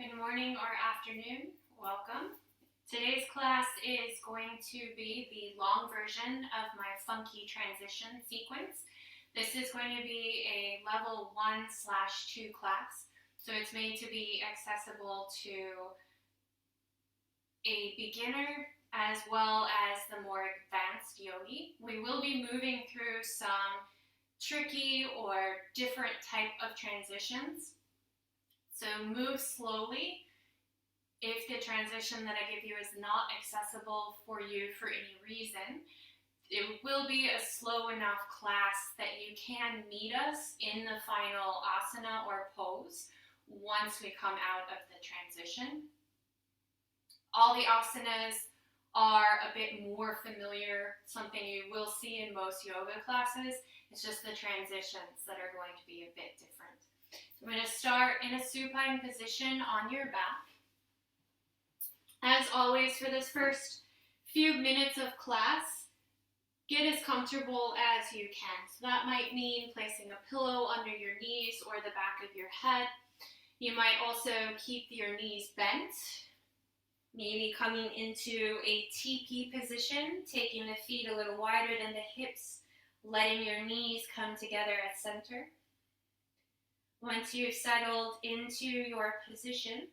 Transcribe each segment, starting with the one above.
Good morning or afternoon, welcome. Today's class is going to be the long version of my funky transition sequence. This is going to be a level 1/2 class, so it's made to be accessible to a beginner as well as the more advanced yogi. We will be moving through some tricky or different type of transitions. So move slowly. If the transition that I give you is not accessible for you for any reason, it will be a slow enough class that you can meet us in the final asana or pose once we come out of the transition. All the asanas are a bit more familiar, something you will see in most yoga classes. It's just the transitions that are going to be a bit different. So I'm going to start in a supine position on your back. As always, for this first few minutes of class, get as comfortable as you can. So that might mean placing a pillow under your knees or the back of your head. You might also keep your knees bent, maybe coming into a teepee position, taking the feet a little wider than the hips, letting your knees come together at center. Once you've settled into your position,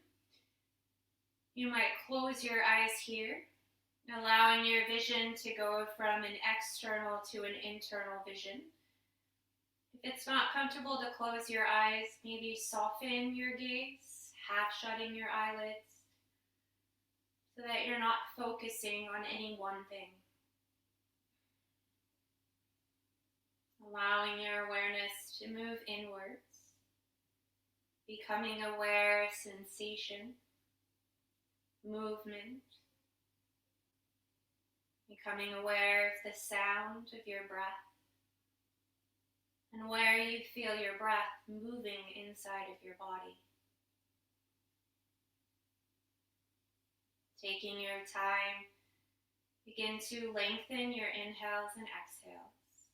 you might close your eyes here, allowing your vision to go from an external to an internal vision. If it's not comfortable to close your eyes, maybe soften your gaze, half shutting your eyelids, so that you're not focusing on any one thing. Allowing your awareness to move inwards. Becoming aware of sensation, movement, becoming aware of the sound of your breath, and where you feel your breath moving inside of your body. Taking your time, begin to lengthen your inhales and exhales,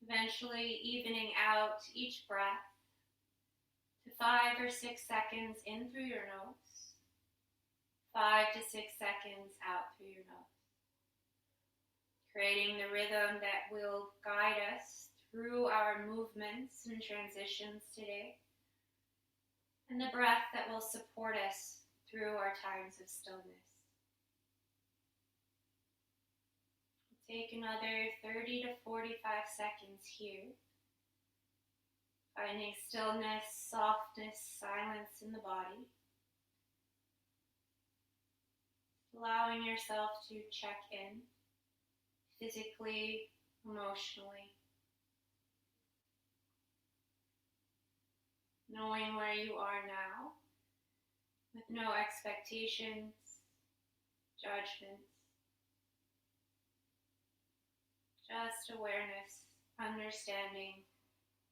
eventually evening out each breath to 5 or 6 seconds in through your nose, 5 to 6 seconds out through your nose. Creating the rhythm that will guide us through our movements and transitions today, and the breath that will support us through our times of stillness. Take another 30 to 45 seconds here. Finding stillness, softness, silence in the body. Allowing yourself to check in physically, emotionally. Knowing where you are now, with no expectations, judgments. Just awareness, understanding,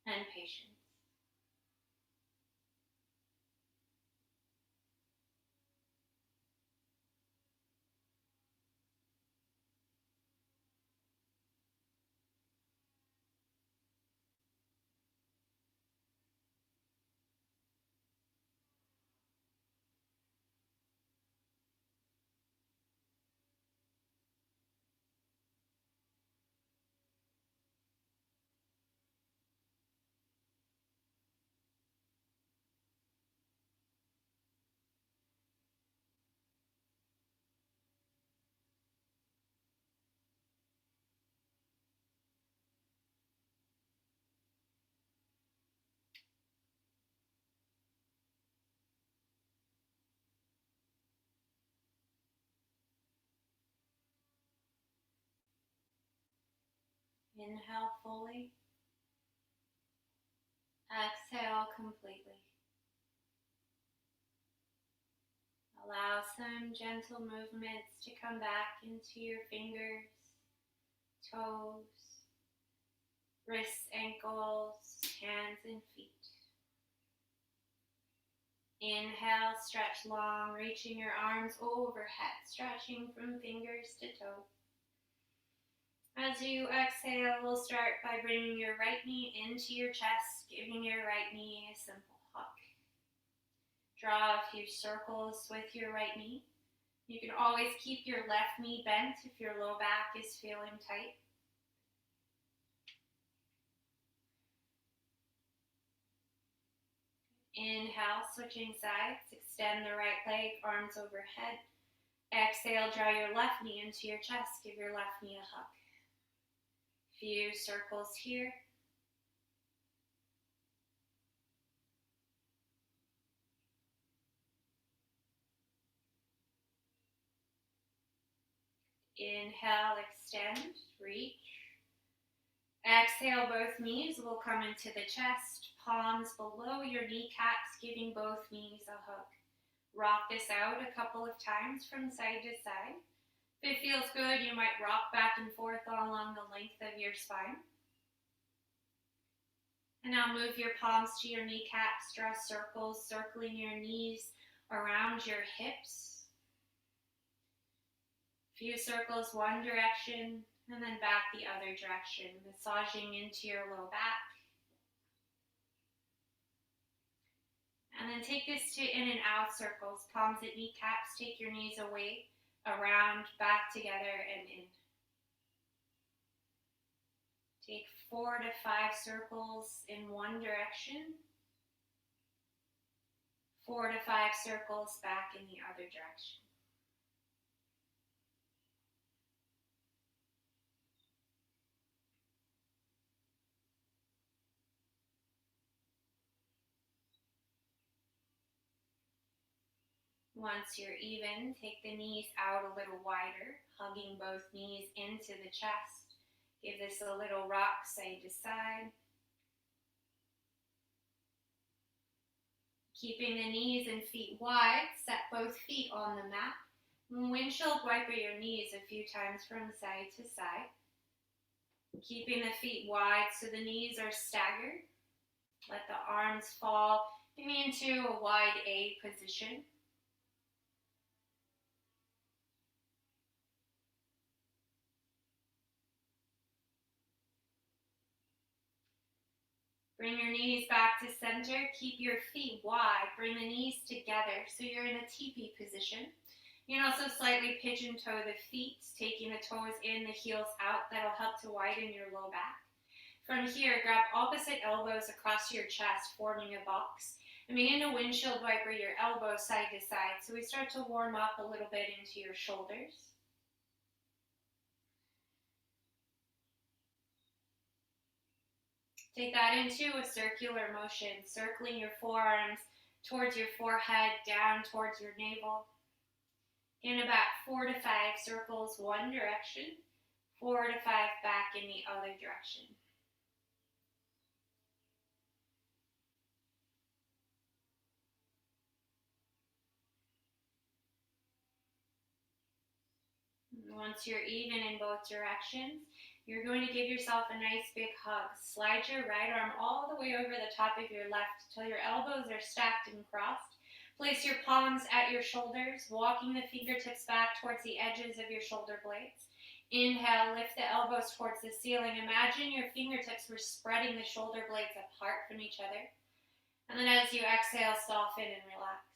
and patience. Inhale fully. Exhale completely. Allow some gentle movements to come back into your fingers, toes, wrists, ankles, hands, and feet. Inhale, stretch long, reaching your arms overhead, stretching from fingers to toes. As you exhale, we'll start by bringing your right knee into your chest, giving your right knee a simple hug. Draw a few circles with your right knee. You can always keep your left knee bent if your low back is feeling tight. Inhale, switching sides. Extend the right leg, arms overhead. Exhale, draw your left knee into your chest. Give your left knee a hug. Few circles here. Inhale, extend, reach. Exhale, both knees will come into the chest, palms below your kneecaps, giving both knees a hug. Rock this out a couple of times from side to side. If it feels good, you might rock back and forth all along the length of your spine. And now move your palms to your kneecaps, draw circles, circling your knees around your hips. Few circles one direction, and then back the other direction, massaging into your low back. And then take this to in and out circles, palms at kneecaps, take your knees away, around, back together, and in. Take 4 to 5 circles in one direction, 4 to 5 circles back in the other direction. Once you're even, take the knees out a little wider, hugging both knees into the chest. Give this a little rock side to side. Keeping the knees and feet wide, set both feet on the mat. Windshield wiper your knees a few times from side to side. Keeping the feet wide so the knees are staggered. Let the arms fall maybe into a wide A position. Bring your knees back to center. Keep your feet wide. Bring the knees together so you're in a teepee position. You can also slightly pigeon toe the feet, taking the toes in, the heels out. That'll help to widen your low back. From here, grab opposite elbows across your chest, forming a box. And begin to windshield wiper your elbows side to side. So we start to warm up a little bit into your shoulders. Take that into a circular motion, circling your forearms towards your forehead, down towards your navel. In about 4 to 5 circles one direction, 4 to 5 back in the other direction. Once you're even in both directions, you're going to give yourself a nice big hug. Slide your right arm all the way over the top of your left till your elbows are stacked and crossed. Place your palms at your shoulders, walking the fingertips back towards the edges of your shoulder blades. Inhale, lift the elbows towards the ceiling. Imagine your fingertips were spreading the shoulder blades apart from each other. And then as you exhale, soften and relax.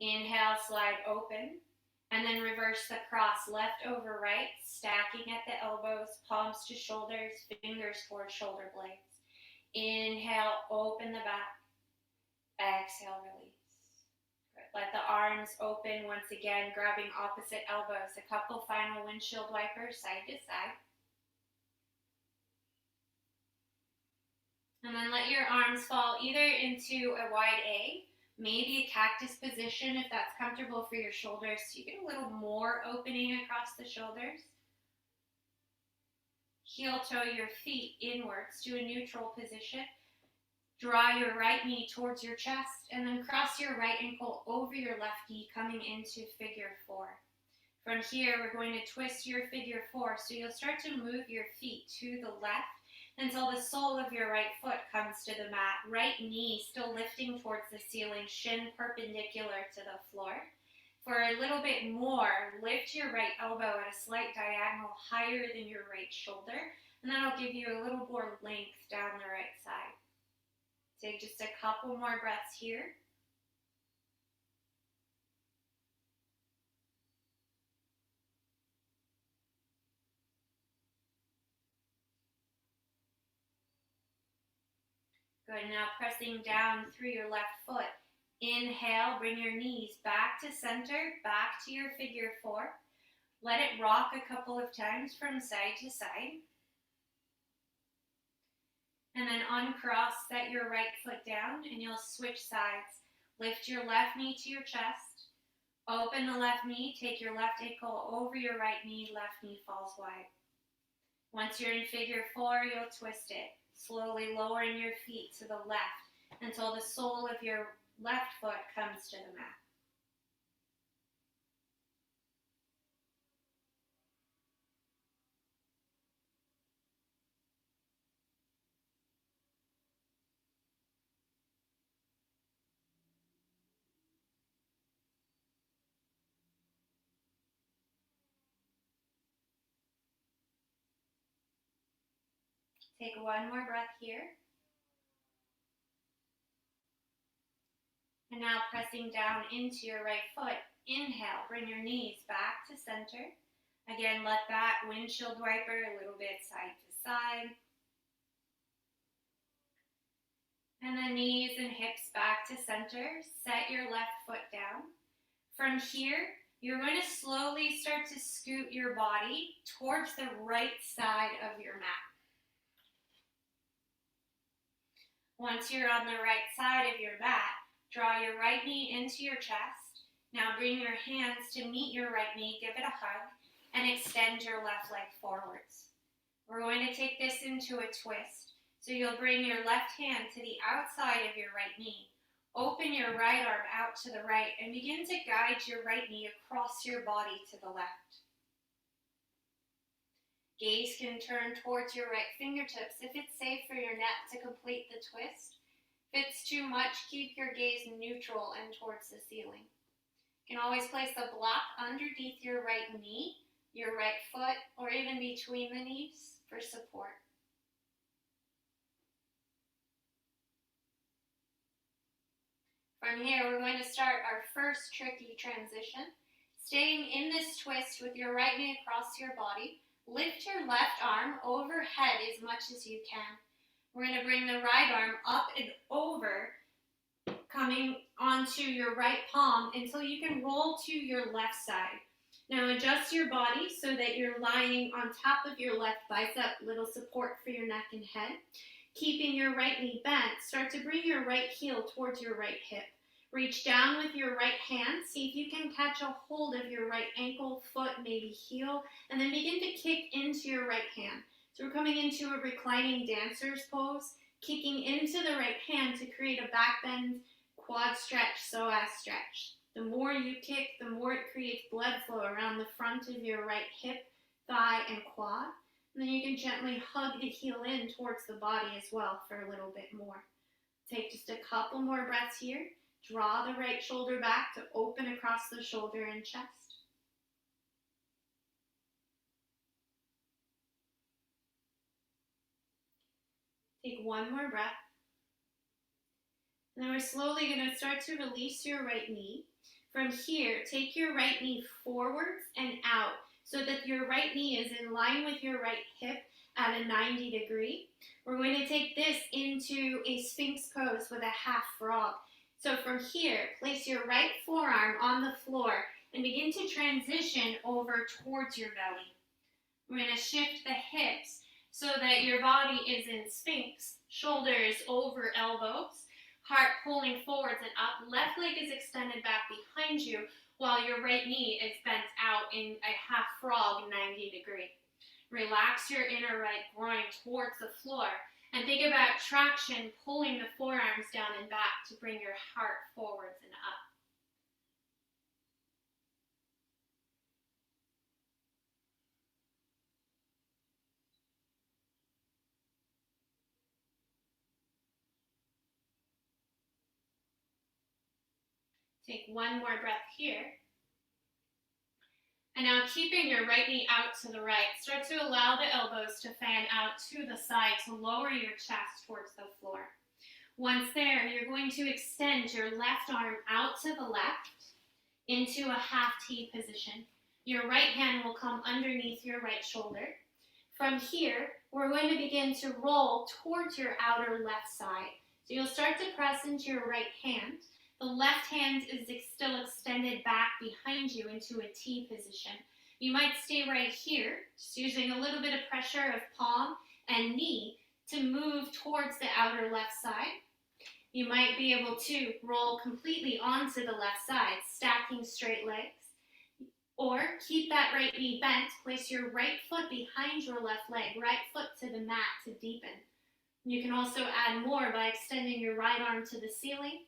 Inhale, slide open. And then reverse the cross, left over right, stacking at the elbows, palms to shoulders, fingers towards shoulder blades. Inhale, open the back. Exhale, release. Good. Let the arms open once again, grabbing opposite elbows. A couple final windshield wipers, side to side. And then let your arms fall either into a wide A, maybe a cactus position if that's comfortable for your shoulders, so you get a little more opening across the shoulders. Heel toe your feet inwards to a neutral position. Draw your right knee towards your chest and then cross your right ankle over your left knee, coming into figure 4. From here, we're going to twist your figure 4, so you'll start to move your feet to the left until the sole of your right foot comes to the mat. Right knee still lifting towards the ceiling, shin perpendicular to the floor. For a little bit more, lift your right elbow at a slight diagonal higher than your right shoulder, and that'll give you a little more length down the right side. Take just a couple more breaths here. Good, now pressing down through your left foot. Inhale, bring your knees back to center, back to your figure four. Let it rock a couple of times from side to side. And then uncross, set your right foot down, and you'll switch sides. Lift your left knee to your chest. Open the left knee, take your left ankle over your right knee falls wide. Once you're in figure four, you'll twist it, slowly lowering your feet to the left until the sole of your left foot comes to the mat. Take one more breath here. And now pressing down into your right foot. Inhale, bring your knees back to center. Again, let that windshield wiper a little bit side to side. And the knees and hips back to center. Set your left foot down. From here, you're going to slowly start to scoot your body towards the right side of your mat. Once you're on the right side of your mat, draw your right knee into your chest. Now bring your hands to meet your right knee, give it a hug, and extend your left leg forwards. We're going to take this into a twist. So you'll bring your left hand to the outside of your right knee. Open your right arm out to the right and begin to guide your right knee across your body to the left. Gaze can turn towards your right fingertips if it's safe for your neck to complete the twist. If it's too much, keep your gaze neutral and towards the ceiling. You can always place a block underneath your right knee, your right foot, or even between the knees for support. From here, we're going to start our first tricky transition. Staying in this twist with your right knee across your body, lift your left arm overhead as much as you can. We're going to bring the right arm up and over, coming onto your right palm until you can roll to your left side. Now adjust your body so that you're lying on top of your left bicep, little support for your neck and head. Keeping your right knee bent, start to bring your right heel towards your right hip. Reach down with your right hand, see if you can catch a hold of your right ankle, foot, maybe heel, and then begin to kick into your right hand. So we're coming into a reclining dancer's pose, kicking into the right hand to create a back bend, quad stretch, psoas stretch. The more you kick, the more it creates blood flow around the front of your right hip, thigh, and quad. And then you can gently hug the heel in towards the body as well for a little bit more. Take just a couple more breaths here. Draw the right shoulder back to open across the shoulder and chest. Take one more breath. And then we're slowly going to start to release your right knee. From here, take your right knee forwards and out so that your right knee is in line with your right hip at a 90 degree. We're going to take this into a Sphinx pose with a half frog. So from here, place your right forearm on the floor and begin to transition over towards your belly. We're going to shift the hips so that your body is in Sphinx, shoulders over elbows, heart pulling forwards and up, left leg is extended back behind you while your right knee is bent out in a half frog 90 degree. Relax your inner right groin towards the floor. And think about traction, pulling the forearms down and back to bring your heart forwards and up. Take one more breath here. And now keeping your right knee out to the right, start to allow the elbows to fan out to the side to lower your chest towards the floor. Once there, you're going to extend your left arm out to the left into a half T position. Your right hand will come underneath your right shoulder. From here, we're going to begin to roll towards your outer left side. So you'll start to press into your right hand. The left hand is still extended back behind you into a T position. You might stay right here, just using a little bit of pressure of palm and knee to move towards the outer left side. You might be able to roll completely onto the left side, stacking straight legs. Or keep that right knee bent, place your right foot behind your left leg, right foot to the mat to deepen. You can also add more by extending your right arm to the ceiling,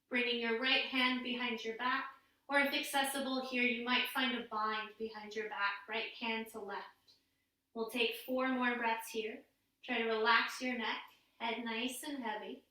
bringing your right hand behind your back, or if accessible here, you might find a bind behind your back, right hand to left. We'll take 4 more breaths here. Try to relax your neck, head nice and heavy.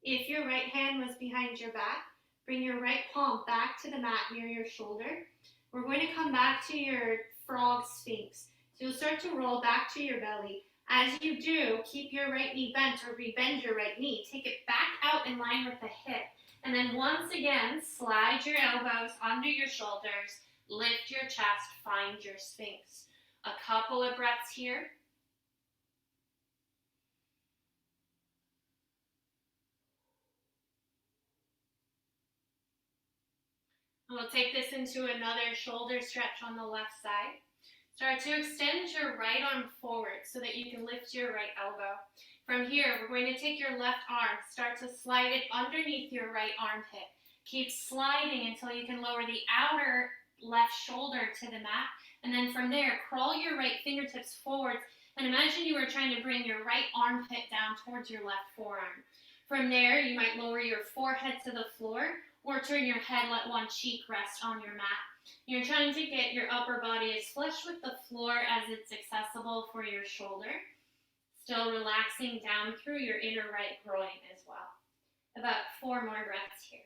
If your right hand was behind your back, bring your right palm back to the mat near your shoulder. We're going to come back to your frog Sphinx. So you'll start to roll back to your belly. As you do, keep your right knee bent or rebend your right knee. Take it back out in line with the hip. And then once again, slide your elbows under your shoulders, lift your chest, find your Sphinx. A couple of breaths here. We'll take this into another shoulder stretch on the left side. Start to extend your right arm forward so that you can lift your right elbow. From here, we're going to take your left arm, start to slide it underneath your right armpit. Keep sliding until you can lower the outer left shoulder to the mat. And then from there, crawl your right fingertips forward and imagine you are trying to bring your right armpit down towards your left forearm. From there, you might lower your forehead to the floor or turn your head, let one cheek rest on your mat. You're trying to get your upper body as flush with the floor as it's accessible for your shoulder. Still relaxing down through your inner right groin as well. About 4 more breaths here.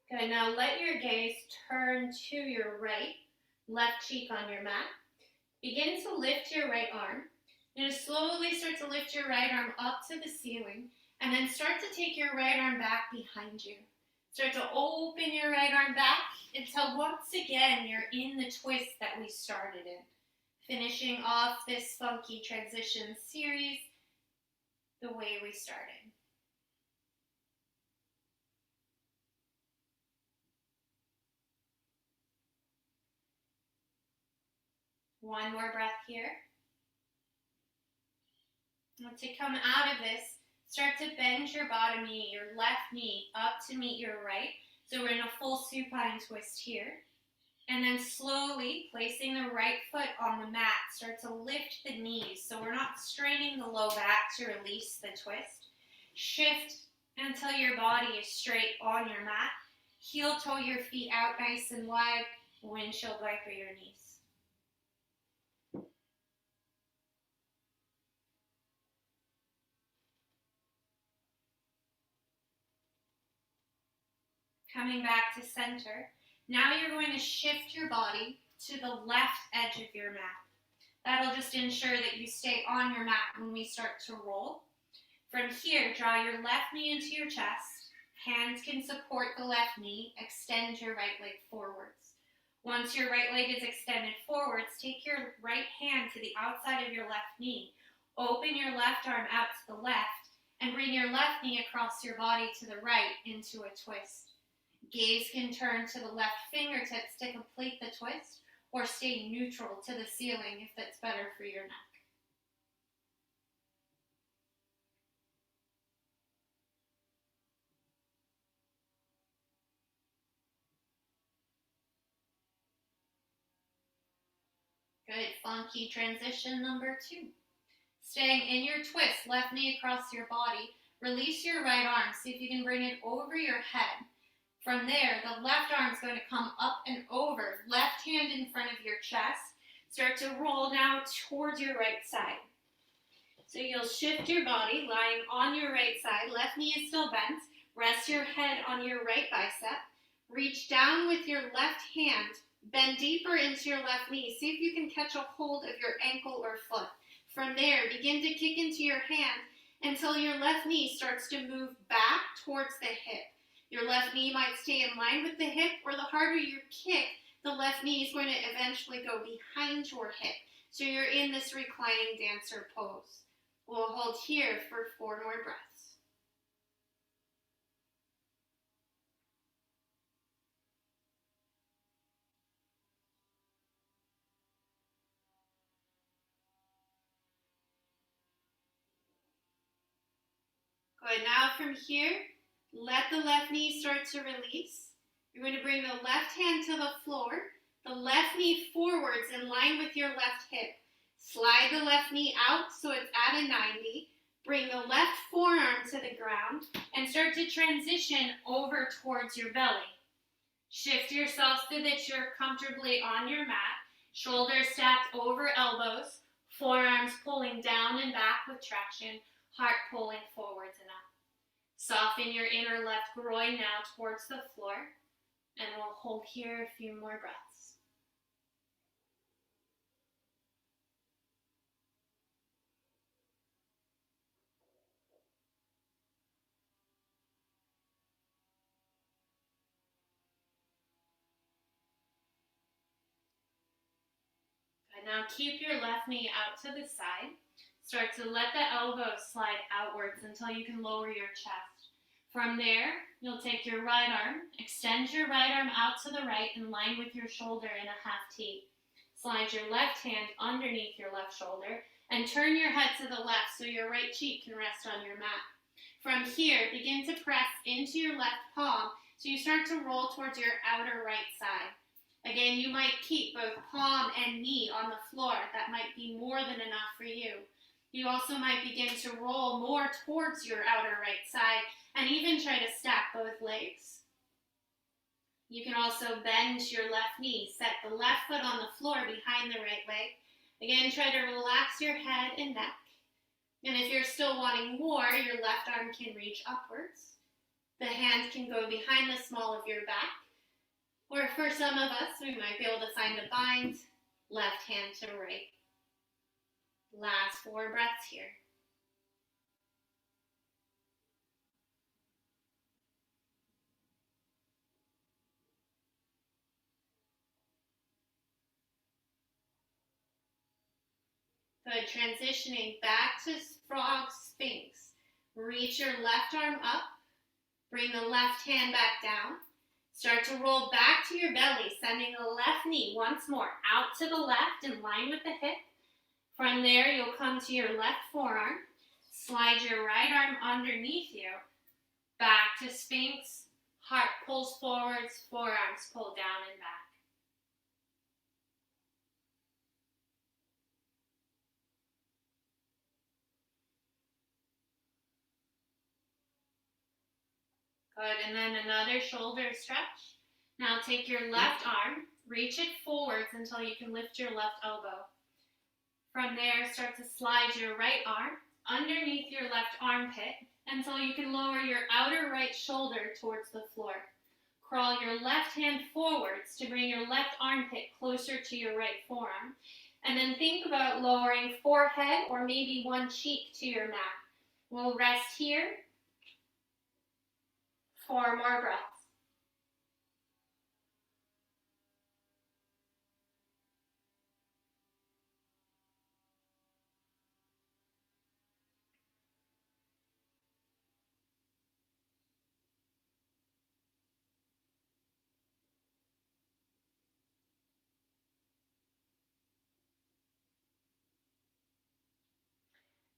Good, now let your gaze turn to your right, left cheek on your mat. Begin to lift your right arm. You're going to slowly start to lift your right arm up to the ceiling, and then start to take your right arm back behind you. Start to open your right arm back until once again you're in the twist that we started in. Finishing off this funky transition series the way we started. One more breath here. And to come out of this, start to bend your bottom knee, your left knee, up to meet your right. So we're in a full supine twist here. And then slowly placing the right foot on the mat, start to lift the knees so we're not straining the low back to release the twist. Shift until your body is straight on your mat. Heel toe your feet out nice and wide, windshield wiper your knees. Coming back to center. Now you're going to shift your body to the left edge of your mat. That'll just ensure that you stay on your mat when we start to roll. From here, draw your left knee into your chest. Hands can support the left knee. Extend your right leg forwards. Once your right leg is extended forwards, take your right hand to the outside of your left knee. Open your left arm out to the left and bring your left knee across your body to the right into a twist. Gaze can turn to the left fingertips to complete the twist, or stay neutral to the ceiling if that's better for your neck. Good, funky transition number 2. Staying in your twist, left knee across your body, release your right arm, see if you can bring it over your head. From there, the left arm is going to come up and over, left hand in front of your chest. Start to roll now towards your right side. So you'll shift your body, lying on your right side. Left knee is still bent. Rest your head on your right bicep. Reach down with your left hand. Bend deeper into your left knee. See if you can catch a hold of your ankle or foot. From there, begin to kick into your hand until your left knee starts to move back towards the hip. Your left knee might stay in line with the hip, or the harder you kick, the left knee is going to eventually go behind your hip. So you're in this reclining dancer pose. We'll hold here for 4 more breaths. Good. Now from here, let the left knee start to release. You're going to bring the left hand to the floor, the left knee forwards in line with your left hip. Slide the left knee out so it's at a 90. Bring the left forearm to the ground and start to transition over towards your belly. Shift yourself so that you're comfortably on your mat, shoulders stacked over elbows, forearms pulling down and back with traction, heart pulling forwards and up. Soften your inner left groin now towards the floor, and we'll hold here a few more breaths. Good. Now keep your left knee out to the side. Start to let the elbows slide outwards until you can lower your chest. From there, you'll take your right arm, extend your right arm out to the right in line with your shoulder in a half T. Slide your left hand underneath your left shoulder and turn your head to the left so your right cheek can rest on your mat. From here, begin to press into your left palm so you start to roll towards your outer right side. Again, you might keep both palm and knee on the floor. That might be more than enough for you. You also might begin to roll more towards your outer right side and even try to stack both legs. You can also bend your left knee. Set the left foot on the floor behind the right leg. Again, try to relax your head and neck. And if you're still wanting more, your left arm can reach upwards. The hand can go behind the small of your back. Or for some of us, we might be able to find a bind, left hand to right. Last 4 breaths here. Good. Transitioning back to frog Sphinx. Reach your left arm up. Bring the left hand back down. Start to roll back to your belly, sending the left knee once more out to the left in line with the hip. From there, you'll come to your left forearm. Slide your right arm underneath you. Back to Sphinx. Heart pulls forwards, forearms pull down and back. Good, and then another shoulder stretch. Now take your left arm, reach it forwards until you can lift your left elbow. From there, start to slide your right arm underneath your left armpit until you can lower your outer right shoulder towards the floor. Crawl your left hand forwards to bring your left armpit closer to your right forearm. And then think about lowering forehead or maybe one cheek to your mat. We'll rest here. 4 more breaths.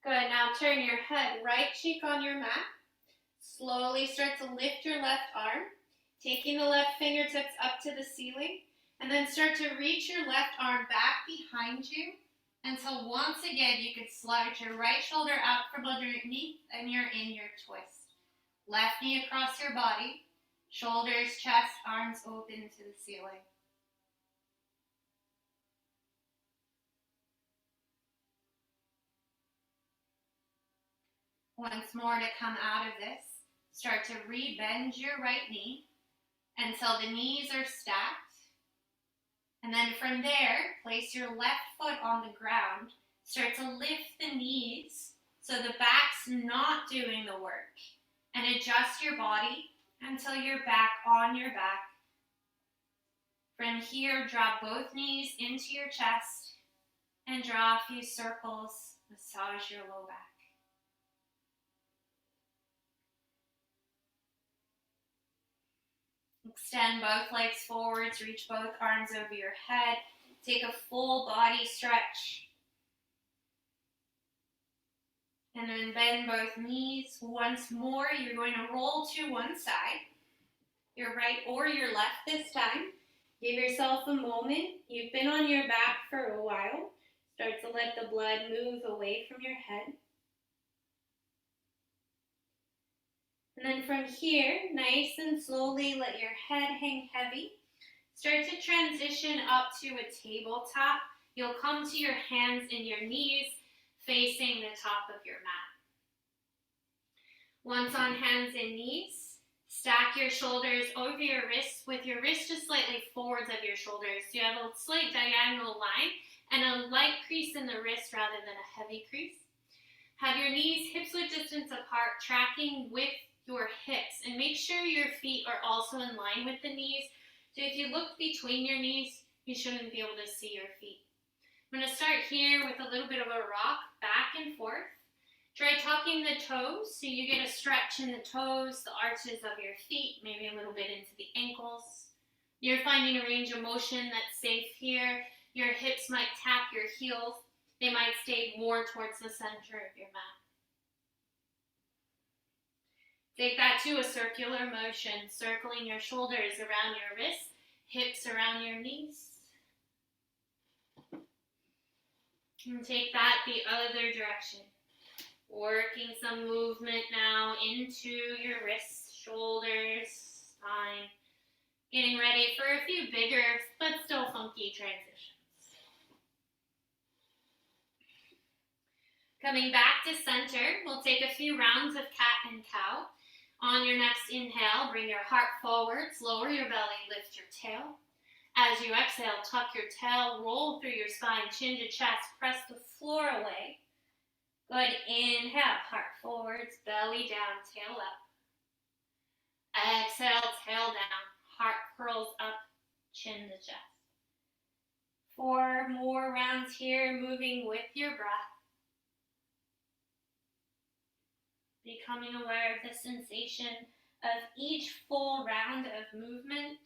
Good, now turn your head right cheek on your mat. Slowly start to lift your left arm, taking the left fingertips up to the ceiling, and then start to reach your left arm back behind you until once again you can slide your right shoulder out from underneath and you're in your twist. Left knee across your body, shoulders, chest, arms open to the ceiling. Once more to come out of this, start to re-bend your right knee until the knees are stacked. And then from there, place your left foot on the ground. Start to lift the knees so the back's not doing the work. And adjust your body until you're back on your back. From here, drop both knees into your chest and draw a few circles. Massage your low back. Extend both legs forwards, reach both arms over your head. Take a full body stretch. And then bend both knees. Once more, you're going to roll to one side, your right or your left this time. Give yourself a moment. You've been on your back for a while. Start to let the blood move away from your head. And then from here, nice and slowly, let your head hang heavy. Start to transition up to a tabletop. You'll come to your hands and your knees facing the top of your mat. Once on hands and knees, stack your shoulders over your wrists with your wrists just slightly forwards of your shoulders. So you have a slight diagonal line and a light crease in the wrist rather than a heavy crease. Have your knees hips-width distance apart, tracking with your hips, and make sure your feet are also in line with the knees. So if you look between your knees, you shouldn't be able to see your feet. I'm going to start here with a little bit of a rock back and forth. Try tucking the toes so you get a stretch in the toes, the arches of your feet, maybe a little bit into the ankles. You're finding a range of motion that's safe here. Your hips might tap your heels. They might stay more towards the center of your mat. Take that to a circular motion, circling your shoulders around your wrists, hips around your knees. And take that the other direction. Working some movement now into your wrists, shoulders, spine. Getting ready for a few bigger but still funky transitions. Coming back to center, we'll take a few rounds of cat and cow. On your next inhale, bring your heart forwards, lower your belly, lift your tail. As you exhale, tuck your tail, roll through your spine, chin to chest, press the floor away. Good, inhale, heart forwards, belly down, tail up. Exhale, tail down, heart curls up, chin to chest. 4 more rounds here, moving with your breath. Becoming aware of the sensation of each full round of movement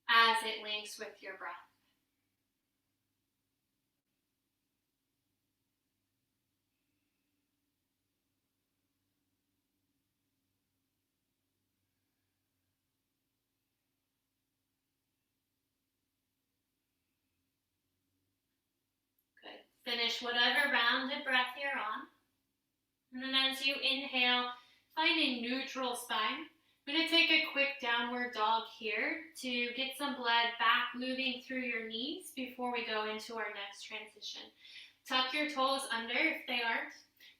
as it links with your breath. Good. Finish whatever round of breath you're on. And then as you inhale, find a neutral spine. I'm going to take a quick downward dog here to get some blood back moving through your knees before we go into our next transition. Tuck your toes under if they aren't.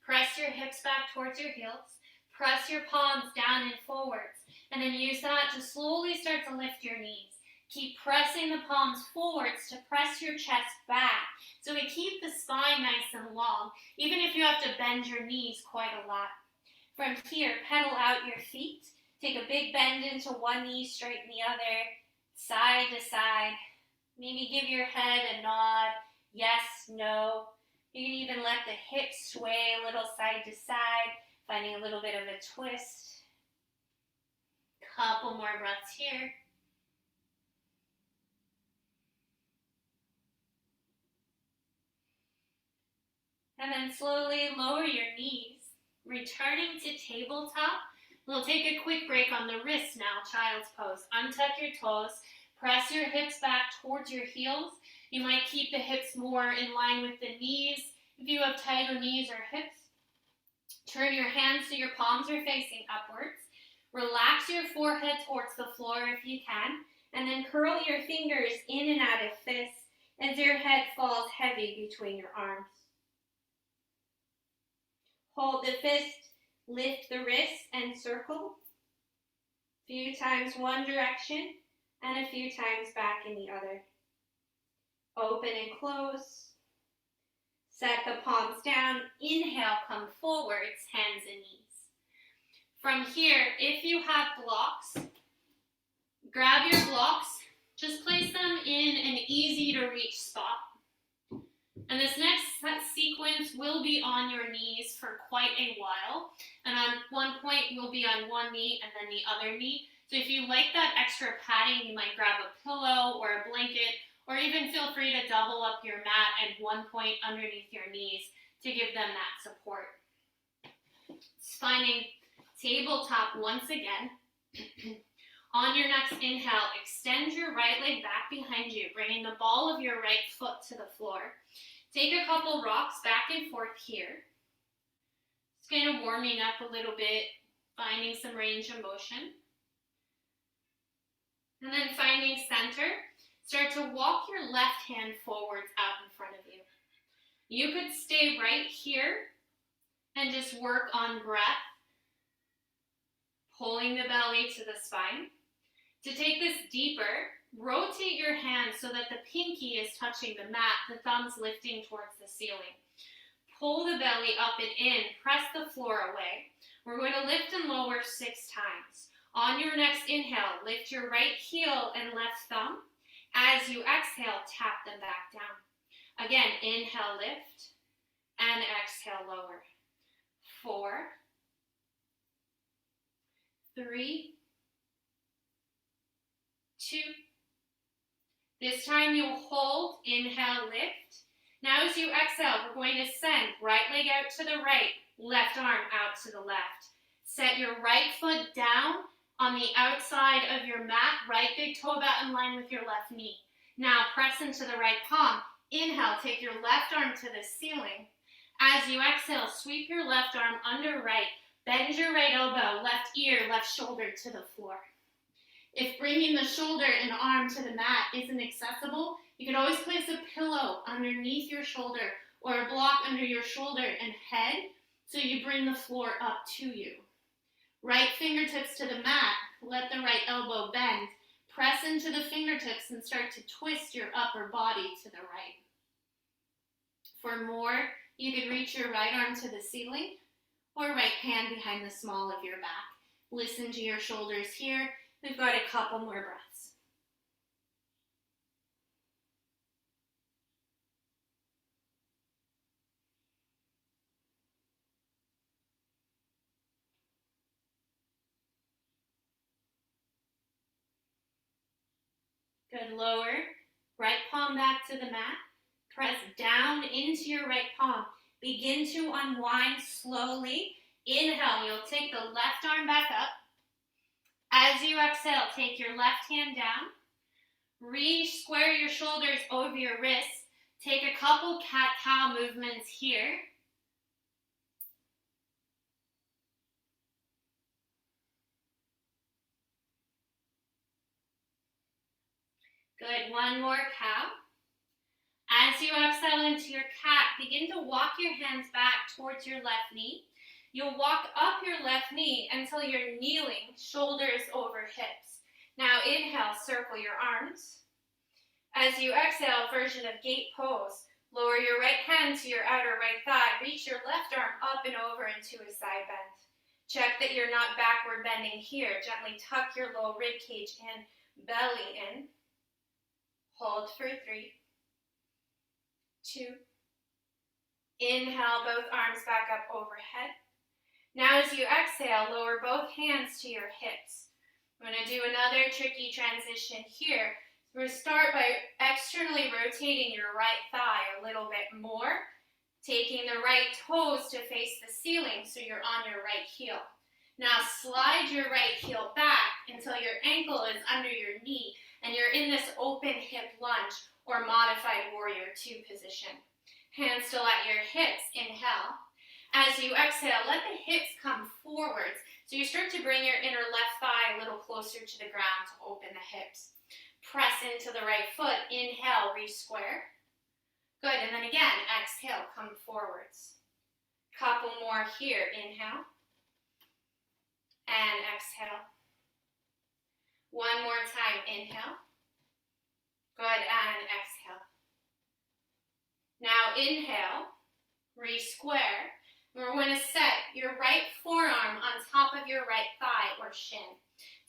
Press your hips back towards your heels. Press your palms down and forwards. And then use that to slowly start to lift your knees. Keep pressing the palms forwards to press your chest back. So we keep the spine nice and long, even if you have to bend your knees quite a lot. From here, pedal out your feet. Take a big bend into one knee, straighten the other, side to side. Maybe give your head a nod, yes, no. You can even let the hips sway a little side to side, finding a little bit of a twist. Couple more breaths here. And then slowly lower your knees, returning to tabletop. We'll take a quick break on the wrists now, child's pose. Untuck your toes, press your hips back towards your heels. You might keep the hips more in line with the knees. If you have tighter knees or hips, turn your hands so your palms are facing upwards. Relax your forehead towards the floor if you can, and then curl your fingers in and out of fists as your head falls heavy between your arms. Hold the fist, lift the wrist and circle. A few times one direction and a few times back in the other. Open and close. Set the palms down. Inhale, come forwards, hands and knees. From here, if you have blocks, grab your blocks, just place them in an easy to reach spot. And this next sequence will be on your knees for quite a while. And on one point, you'll be on one knee and then the other knee. So if you like that extra padding, you might grab a pillow or a blanket, or even feel free to double up your mat at one point underneath your knees to give them that support. It's finding tabletop once again. On your next inhale, extend your right leg back behind you, bringing the ball of your right foot to the floor. Take a couple rocks back and forth here. Just kind of warming up a little bit, finding some range of motion. And then finding center, start to walk your left hand forwards out in front of you. You could stay right here and just work on breath, pulling the belly to the spine. To take this deeper, rotate your hands so that the pinky is touching the mat, the thumbs lifting towards the ceiling. Pull the belly up and in, press the floor away. We're going to lift and lower 6 times. On your next inhale, lift your right heel and left thumb. As you exhale, tap them back down. Again, inhale, lift, and exhale, lower. 4, 3, 2. This time you'll hold, inhale, lift. Now as you exhale, we're going to send right leg out to the right, left arm out to the left. Set your right foot down on the outside of your mat, right big toe about in line with your left knee. Now press into the right palm. Inhale, take your left arm to the ceiling. As you exhale, sweep your left arm under right, bend your right elbow, left ear, left shoulder to the floor. If bringing the shoulder and arm to the mat isn't accessible, you can always place a pillow underneath your shoulder or a block under your shoulder and head so you bring the floor up to you. Right fingertips to the mat, let the right elbow bend. Press into the fingertips and start to twist your upper body to the right. For more, you could reach your right arm to the ceiling or right hand behind the small of your back. Listen to your shoulders here. We've got a couple more breaths. Good, lower. Right palm back to the mat. Press down into your right palm. Begin to unwind slowly. Inhale, you'll take the left arm back up. As you exhale, take your left hand down. Square your shoulders over your wrists. Take a couple cat-cow movements here. Good, one more cow. As you exhale into your cat, begin to walk your hands back towards your left knee. You'll walk up your left knee until you're kneeling, shoulders over hips. Now inhale, circle your arms. As you exhale, version of gate pose. Lower your right hand to your outer right thigh. Reach your left arm up and over into a side bend. Check that you're not backward bending here. Gently tuck your low rib cage in, belly in. Hold for 3, 2. Inhale, both arms back up overhead. Now as you exhale, lower both hands to your hips. We're going to do another tricky transition here. We're going to start by externally rotating your right thigh a little bit more, taking the right toes to face the ceiling so you're on your right heel. Now slide your right heel back until your ankle is under your knee and you're in this open hip lunge or modified warrior 2 position. Hands still at your hips, inhale. As you exhale, let the hips come forwards. So you start to bring your inner left thigh a little closer to the ground to open the hips. Press into the right foot, inhale, re-square. Good, and then again, exhale, come forwards. Couple more here. Inhale and exhale. One more time. Inhale. Good, and exhale. Now inhale, re-square. We're going to set your right forearm on top of your right thigh or shin.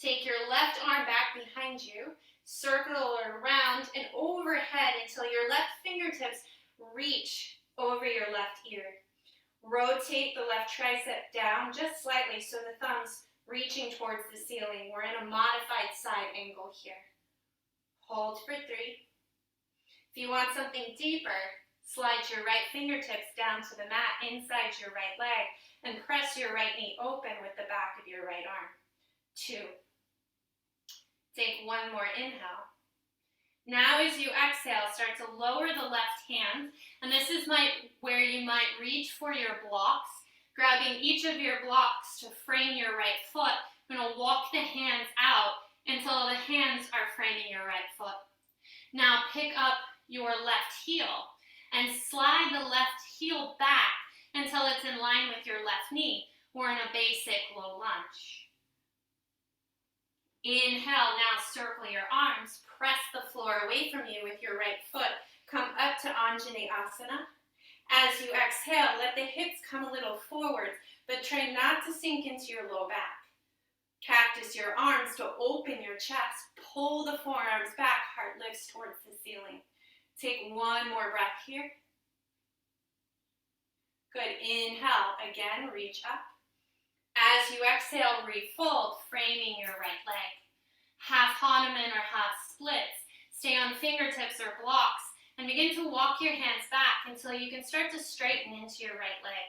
Take your left arm back behind you, circle around and overhead until your left fingertips reach over your left ear. Rotate the left tricep down just slightly so the thumb's reaching towards the ceiling. We're in a modified side angle here. Hold for 3. If you want something deeper, slide your right fingertips down to the mat inside your right leg and press your right knee open with the back of your right arm. 2. Take one more inhale. Now as you exhale, start to lower the left hand, and this is where you might reach for your blocks, grabbing each of your blocks to frame your right foot. You're going to walk the hands out until the hands are framing your right foot. Now pick up your left heel and slide the left heel back until it's in line with your left knee. We're in a basic low lunge. Inhale, now circle your arms, press the floor away from you with your right foot. Come up to asana. As you exhale, let the hips come a little forward, but try not to sink into your low back. Cactus your arms to open your chest. Pull the forearms back, heart lifts towards the ceiling. Take one more breath here. Good, inhale, again, reach up. As you exhale, refold, framing your right leg. Half Hanuman or half splits. Stay on fingertips or blocks and begin to walk your hands back until you can start to straighten into your right leg.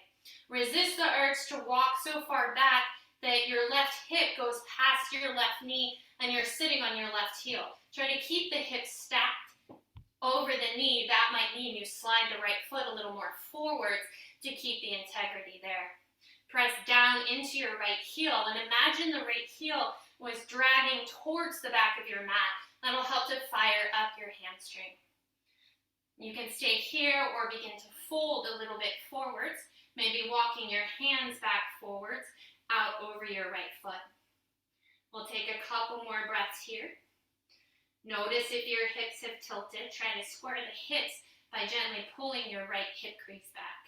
Resist the urge to walk so far back that your left hip goes past your left knee and you're sitting on your left heel. Try to keep the hips stacked over the knee. That might mean you slide the right foot a little more forward to keep the integrity there. Press down into your right heel and imagine the right heel was dragging towards the back of your mat. That'll help to fire up your hamstring. You can stay here or begin to fold a little bit forwards, maybe walking your hands back forwards, out over your right foot. We'll take a couple more breaths here. Notice if your hips have tilted, try to square the hips by gently pulling your right hip crease back.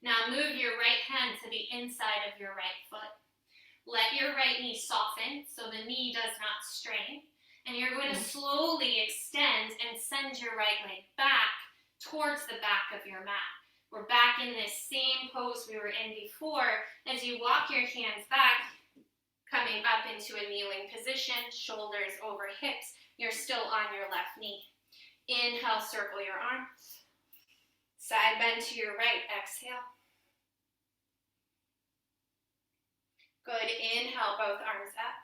Now move your right hand to the inside of your right foot. Let your right knee soften so the knee does not strain. And you're going to slowly extend and send your right leg back towards the back of your mat. We're back in this same pose we were in before. As you walk your hands back, coming up into a kneeling position, shoulders over hips. You're still on your left knee. Inhale, circle your arms. Side bend to your right, exhale. Good, inhale, both arms up.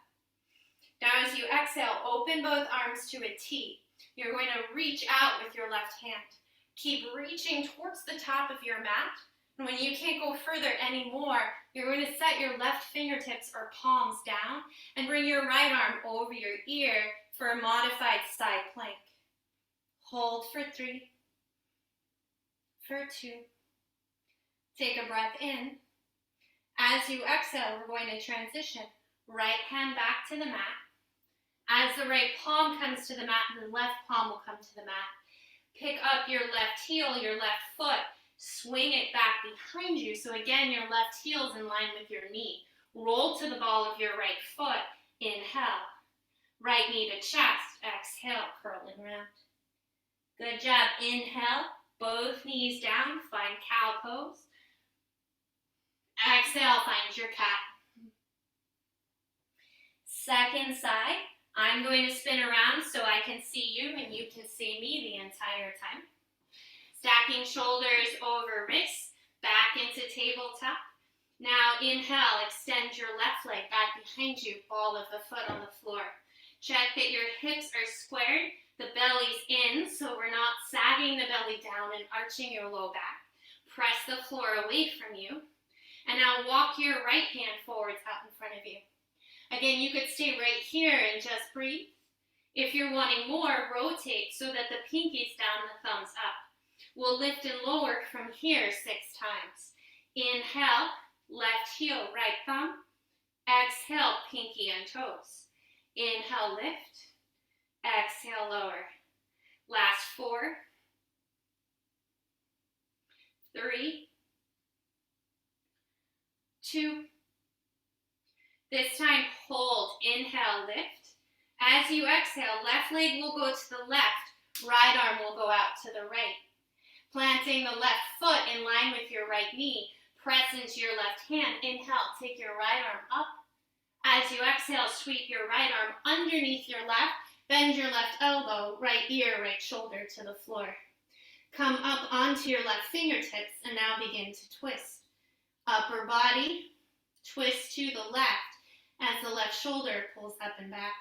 Now as you exhale, open both arms to a T. You're going to reach out with your left hand. Keep reaching towards the top of your mat. And when you can't go further anymore, you're going to set your left fingertips or palms down and bring your right arm over your ear for a modified side plank. Hold for 3, for 2. Take a breath in. As you exhale, we're going to transition. Right hand back to the mat. As the right palm comes to the mat, the left palm will come to the mat. Pick up your left heel, your left foot. Swing it back behind you. So again, your left heel is in line with your knee. Roll to the ball of your right foot. Inhale. Right knee to chest. Exhale, curling round. Good job. Inhale. Both knees down. Find cow pose. Exhale, find your cat. Second side. I'm going to spin around so I can see you and you can see me the entire time. Stacking shoulders over wrists, back into tabletop. Now inhale, extend your left leg back behind you, ball of the foot on the floor. Check that your hips are squared, the belly's in, so we're not sagging the belly down and arching your low back. Press the floor away from you. And now walk your right hand forwards out in front of you. Again, you could stay right here and just breathe. If you're wanting more, rotate so that the pinky's down and the thumb's up. We'll lift and lower from here 6 times. Inhale, left heel, right thumb. Exhale, pinky and toes. Inhale, lift. Exhale, lower. Last 4, 3, 2. This time, hold. Inhale, lift. As you exhale, left leg will go to the left, right arm will go out to the right. Planting the left foot in line with your right knee, press into your left hand. Inhale, take your right arm up. As you exhale, sweep your right arm underneath your left, bend your left elbow, right ear, right shoulder to the floor. Come up onto your left fingertips and now begin to twist. Upper body, twist to the left as the left shoulder pulls up and back.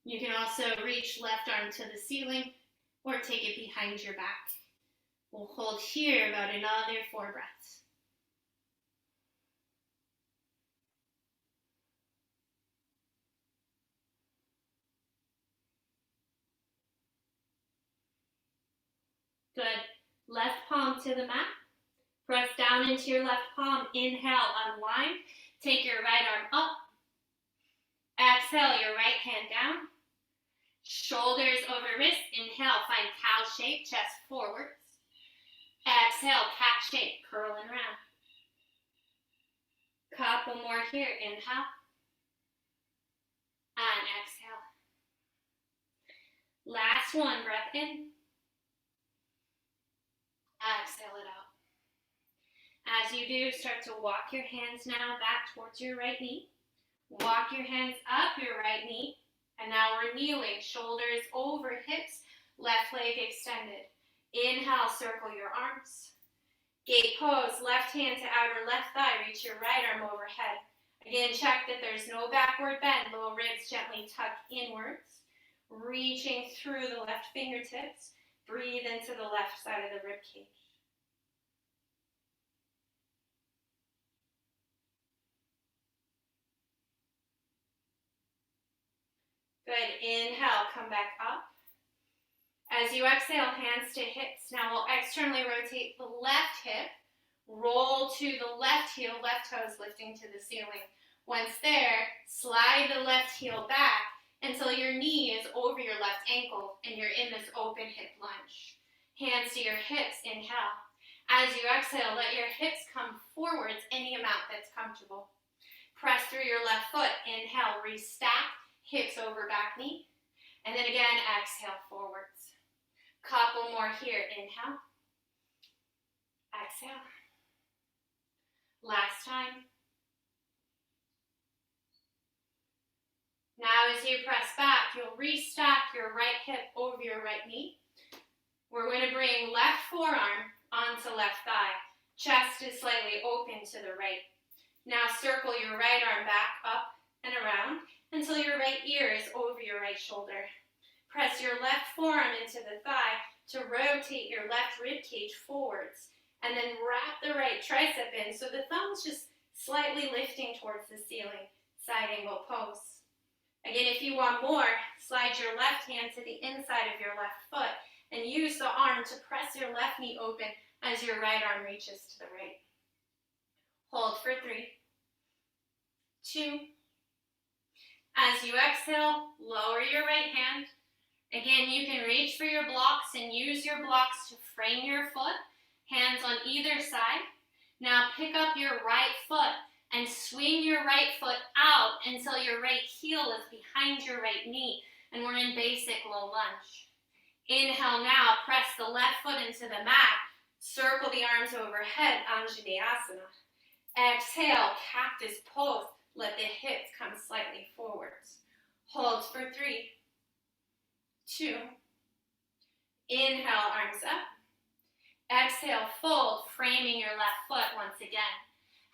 You can also reach left arm to the ceiling or take it behind your back. We'll hold here about another 4 breaths. Good. Left palm to the mat. Press down into your left palm. Inhale, unwind. Take your right arm up. Exhale, your right hand down. Shoulders over wrists. Inhale, find cow shape, chest forwards. Exhale, cat shape, curl and round. Couple more here. Inhale. And exhale. Last one, breath in. Exhale it out. As you do, start to walk your hands now back towards your right knee. Walk your hands up your right knee. And now we're kneeling, shoulders over hips, left leg extended. Inhale, circle your arms. Gate pose, left hand to outer left thigh, reach your right arm overhead. Again, check that there's no backward bend, lower ribs gently tuck inwards. Reaching through the left fingertips, breathe into the left side of the rib cage. Good. Inhale, come back up. As you exhale, hands to hips. Now we'll externally rotate the left hip. Roll to the left heel, left toes lifting to the ceiling. Once there, slide the left heel back until your knee is over your left ankle and you're in this open hip lunge. Hands to your hips. Inhale. As you exhale, let your hips come forwards any amount that's comfortable. Press through your left foot. Inhale, restack. Hips over back knee. And then again, exhale forwards. Couple more here. Inhale. Exhale. Last time. Now as you press back, you'll restack your right hip over your right knee. We're going to bring left forearm onto left thigh. Chest is slightly open to the right. Now circle your right arm back up and around until your right ear is over your right shoulder. Press your left forearm into the thigh to rotate your left rib cage forwards, and then wrap the right tricep in so the thumb's just slightly lifting towards the ceiling. Side angle pose. Again, if you want more, slide your left hand to the inside of your left foot and use the arm to press your left knee open as your right arm reaches to the right. Hold for 3, 2. As you exhale, lower your right hand. Again, you can reach for your blocks and use your blocks to frame your foot. Hands on either side. Now pick up your right foot and swing your right foot out until your right heel is behind your right knee. And we're in basic low lunge. Inhale now, press the left foot into the mat. Circle the arms overhead, Anjali asana. Exhale, cactus pose. Let the hips come slightly forwards. Hold for 3, 2. Inhale, arms up. Exhale, fold, framing your left foot once again.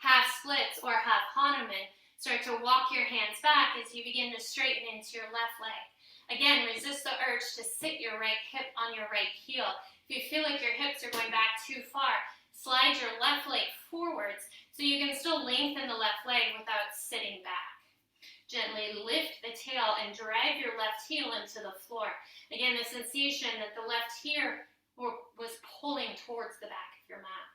Half splits or half Hanuman. Start to walk your hands back as you begin to straighten into your left leg. Again, resist the urge to sit your right hip on your right heel. If you feel like your hips are going back too far, slide your left leg forwards so you can still lengthen the left leg without sitting back. Gently lift the tail and drive your left heel into the floor. Again, the sensation that the left heel was pulling towards the back of your mat.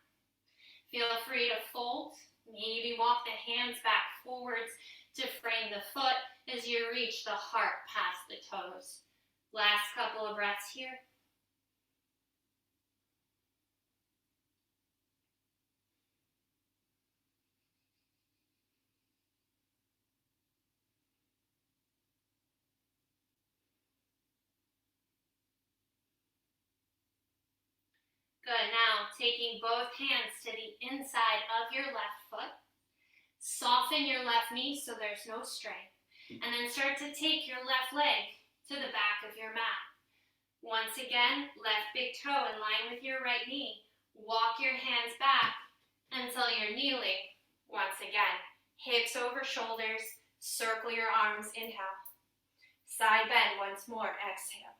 Feel free to fold. Maybe walk the hands back forwards to frame the foot as you reach the heart past the toes. Last couple of breaths here. Good, now taking both hands to the inside of your left foot. Soften your left knee so there's no strain. And then start to take your left leg to the back of your mat. Once again, left big toe in line with your right knee. Walk your hands back until you're kneeling. Once again, hips over shoulders, circle your arms, inhale. Side bend once more, exhale.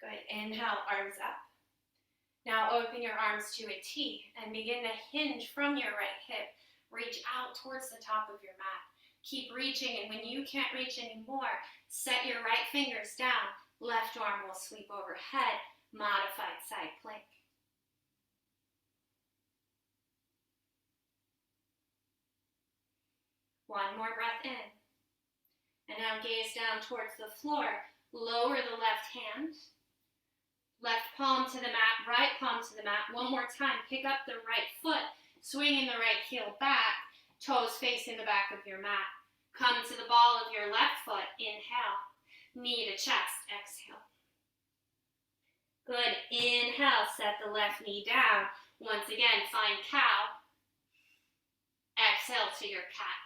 Good, inhale, arms up. Now open your arms to a T and begin to hinge from your right hip. Reach out towards the top of your mat. Keep reaching, and when you can't reach anymore, set your right fingers down. Left arm will sweep overhead, modified side plank. One more breath in. And now gaze down towards the floor. Lower the left hand. Left palm to the mat, right palm to the mat. One more time, pick up the right foot, swinging the right heel back, toes facing the back of your mat. Come to the ball of your left foot, inhale. Knee to chest, exhale. Good, inhale, set the left knee down. Once again, find cow. Exhale to your cat.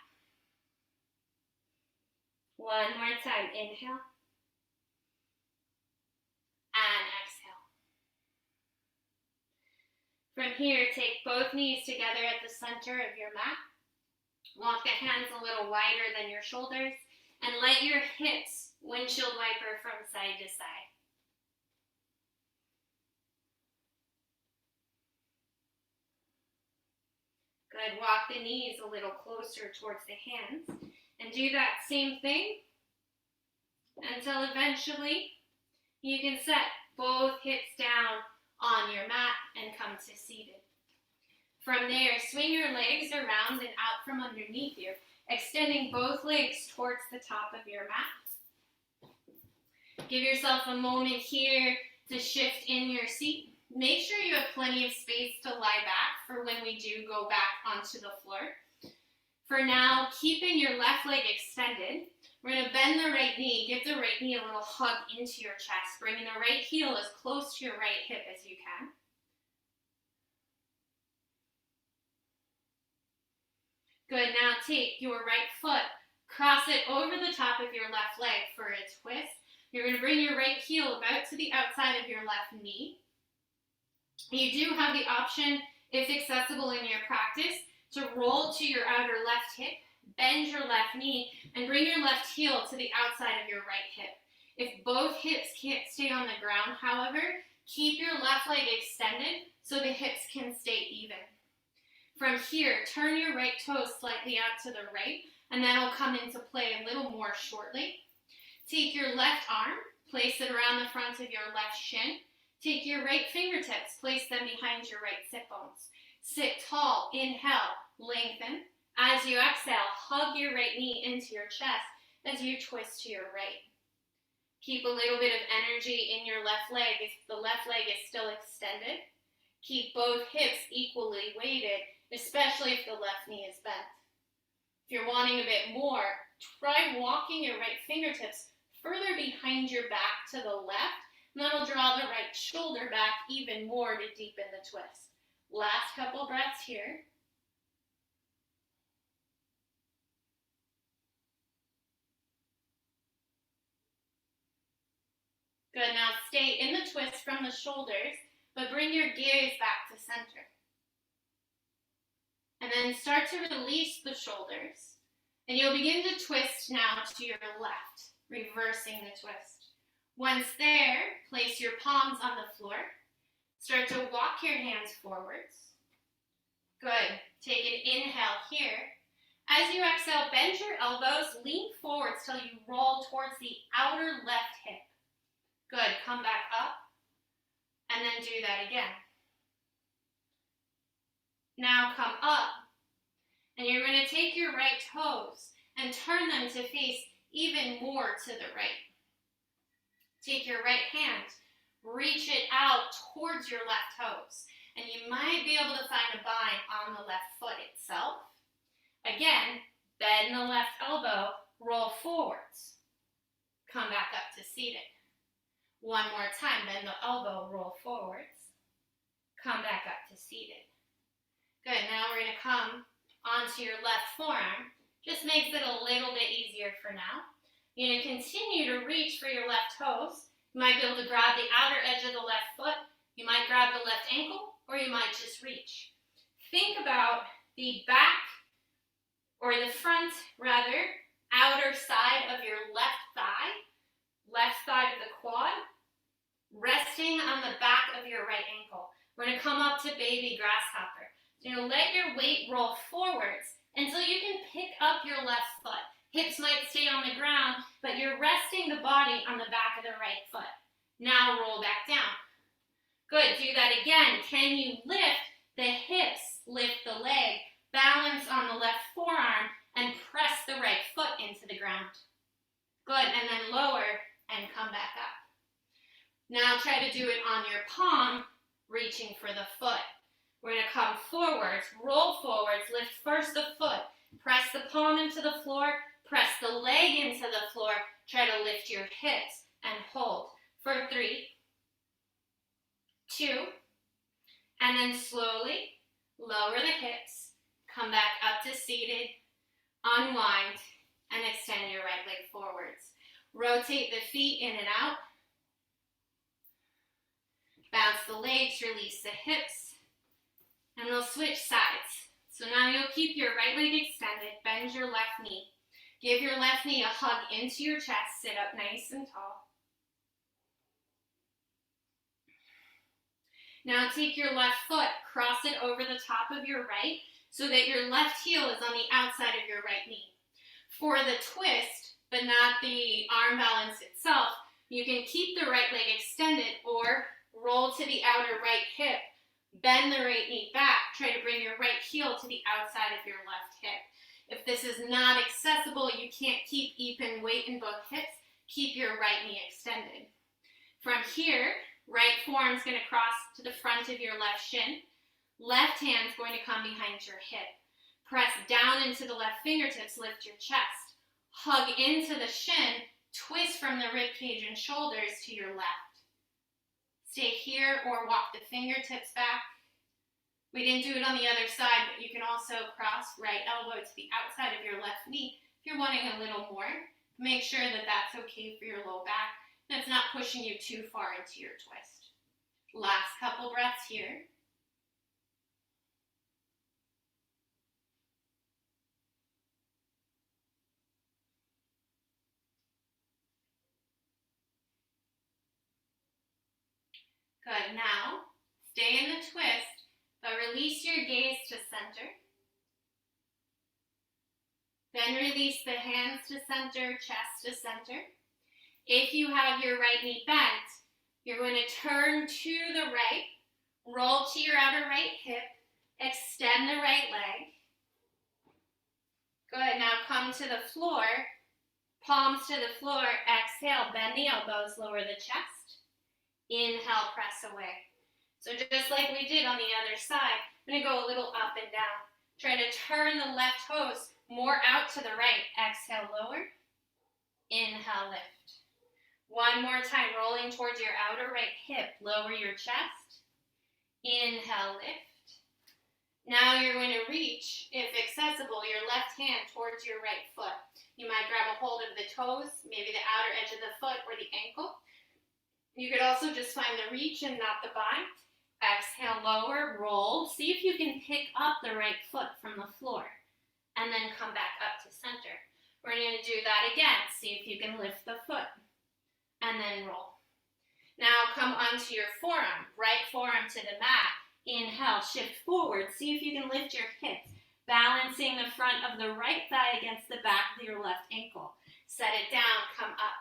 One more time, inhale. And exhale. From here, take both knees together at the center of your mat. Walk the hands a little wider than your shoulders and let your hips windshield wiper from side to side. Good, walk the knees a little closer towards the hands and do that same thing until eventually you can set both hips down on your mat and come to seated. From there, swing your legs around and out from underneath you, extending both legs towards the top of your mat. Give yourself a moment here to shift in your seat. Make sure you have plenty of space to lie back for when we do go back onto the floor. For now, keeping your left leg extended, we're going to bend the right knee, give the right knee a little hug into your chest, bringing the right heel as close to your right hip as you can. Good, now take your right foot, cross it over the top of your left leg for a twist. You're going to bring your right heel about to the outside of your left knee. You do have the option, if accessible in your practice, to roll to your outer left hip, bend your left knee, and bring your left heel to the outside of your right hip. If both hips can't stay on the ground, however, keep your left leg extended so the hips can stay even. From here, turn your right toe slightly out to the right, and that'll come into play a little more shortly. Take your left arm, place it around the front of your left shin. Take your right fingertips, place them behind your right sit bones. Sit tall, inhale, lengthen. As you exhale, hug your right knee into your chest as you twist to your right. Keep a little bit of energy in your left leg if the left leg is still extended. Keep both hips equally weighted, especially if the left knee is bent. If you're wanting a bit more, try walking your right fingertips further behind your back to the left, and that'll draw the right shoulder back even more to deepen the twist. Last couple breaths here. Good, now stay in the twist from the shoulders, but bring your gaze back to center. And then start to release the shoulders. And you'll begin to twist now to your left, reversing the twist. Once there, place your palms on the floor. Start to walk your hands forwards. Good. Take an inhale here. As you exhale, bend your elbows, lean forwards till you roll towards the outer left hip. Good. Come back up. do that again. Now come up, and you're going to take your right toes and turn them to face even more to the right. Take your right hand, reach it out towards your left toes, and you might be able to find a bind on the left foot itself. Again, bend the left elbow, roll forwards. Come back up to seated. One more time, bend the elbow, roll forwards. Come back up to seated. Good, now we're going to come onto your left forearm. Just makes it a little bit easier for now. You're going to continue to reach for your left toes. You might be able to grab the outer edge of the left foot. You might grab the left ankle, or you might just reach. Think about the back, or the front rather, outer side of your left side of the quad, resting on the back of your right ankle. We're going to come up to baby grasshopper. So you're going to let your weight roll forwards until you can pick up your left foot. Hips might stay on the ground, but you're resting the body on the back of the right foot. Now roll back down. Good, do that again. Can you lift the hips, lift the leg, balance on the left forearm, and press the right foot into the ground? Good, and then lower and come back up. Now try to do it on your palm, reaching for the foot. We're going to come forwards, roll forwards, lift first the foot, press the palm into the floor, press the leg into the floor, try to lift your hips and hold for 3, 2, and then slowly lower the hips, come back up to seated, unwind, and extend your right leg forwards. Rotate the feet in and out, bounce the legs, release the hips, and we'll switch sides. So now you'll keep your right leg extended, bend your left knee. Give your left knee a hug into your chest, sit up nice and tall. Now take your left foot, cross it over the top of your right so that your left heel is on the outside of your right knee. For the twist, but not the arm balance itself, you can keep the right leg extended or roll to the outer right hip. Bend the right knee back. Try to bring your right heel to the outside of your left hip. If this is not accessible, you can't keep even weight in both hips, keep your right knee extended. From here, right forearm is going to cross to the front of your left shin. Left hand is going to come behind your hip. Press down into the left fingertips, lift your chest. Hug into the shin, twist from the rib cage and shoulders to your left. Stay here or walk the fingertips back. We didn't do it on the other side, but you can also cross right elbow to the outside of your left knee if you're wanting a little more. Make sure that that's okay for your low back and it's not pushing you too far into your twist. Last couple breaths here. Good, now stay in the twist, but release your gaze to center. Then release the hands to center, chest to center. If you have your right knee bent, you're going to turn to the right, roll to your outer right hip, extend the right leg. Good, now come to the floor, palms to the floor, exhale, bend the elbows, lower the chest. Inhale, press away. So just like we did on the other side, I'm going to go a little up and down. Try to turn the left toes more out to the right. Exhale, lower. Inhale, lift. One more time, rolling towards your outer right hip. Lower your chest. Inhale, lift. Now you're going to reach, if accessible, your left hand towards your right foot. You might grab a hold of the toes, maybe the outer edge of the foot or the ankle. You could also just find the reach and not the bind. Exhale, lower, roll. See if you can pick up the right foot from the floor. And then come back up to center. We're going to do that again. See if you can lift the foot. And then roll. Now come onto your forearm. Right forearm to the mat. Inhale, shift forward. See if you can lift your hips. Balancing the front of the right thigh against the back of your left ankle. Set it down, come up.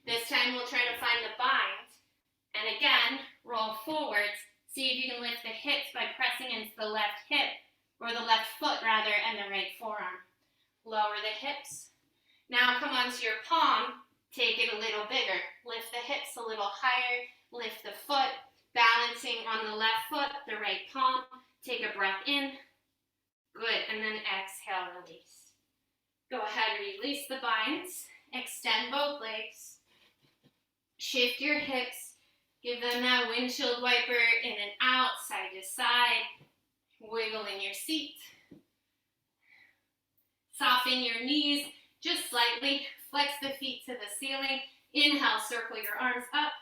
This time we'll try to find the bind. And again, roll forward. forwards, see if you can lift the hips by pressing into the left hip, or the left foot rather, and the right forearm. Lower the hips. Now come onto your palm, take it a little bigger. Lift the hips a little higher, lift the foot, balancing on the left foot, the right palm. Take a breath in. Good, and then exhale, release. Go ahead, release the binds. Extend both legs. Shift your hips. Give them that windshield wiper in and out, side to side. Wiggle in your seat. Soften your knees just slightly. Flex the feet to the ceiling. Inhale, circle your arms up.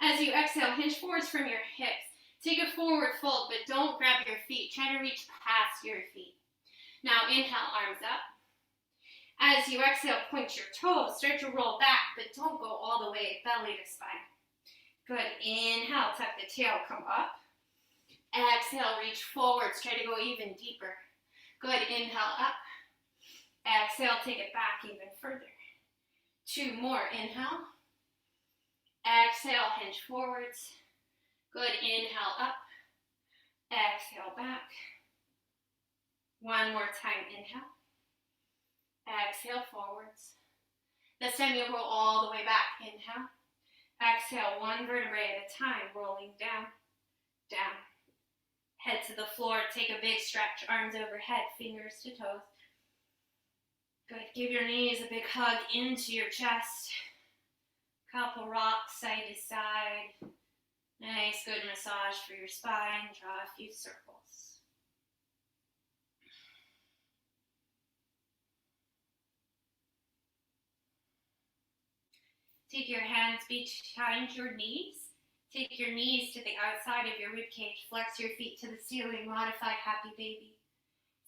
As you exhale, hinge forwards from your hips. Take a forward fold, but don't grab your feet. Try to reach past your feet. Now inhale, arms up. As you exhale, point your toes. Start to roll back, but don't go all the way belly to spine. Good. Inhale, tuck the tail, come up. Exhale, reach forwards. Try to go even deeper. Good. Inhale, up. Exhale, take it back even further. 2 more. Inhale. Exhale, hinge forwards. Good. Inhale, up. Exhale, back. 1 more time. Inhale. Exhale, forwards. This time you'll roll all the way back. Inhale. Exhale, 1 vertebrae at a time, rolling down, down. Head to the floor, take a big stretch, arms overhead, fingers to toes. Good, give your knees a big hug into your chest. Couple rocks side to side. Nice, good massage for your spine. Draw a few circles. Take your hands behind your knees. Take your knees to the outside of your ribcage. Flex your feet to the ceiling. Modified happy baby.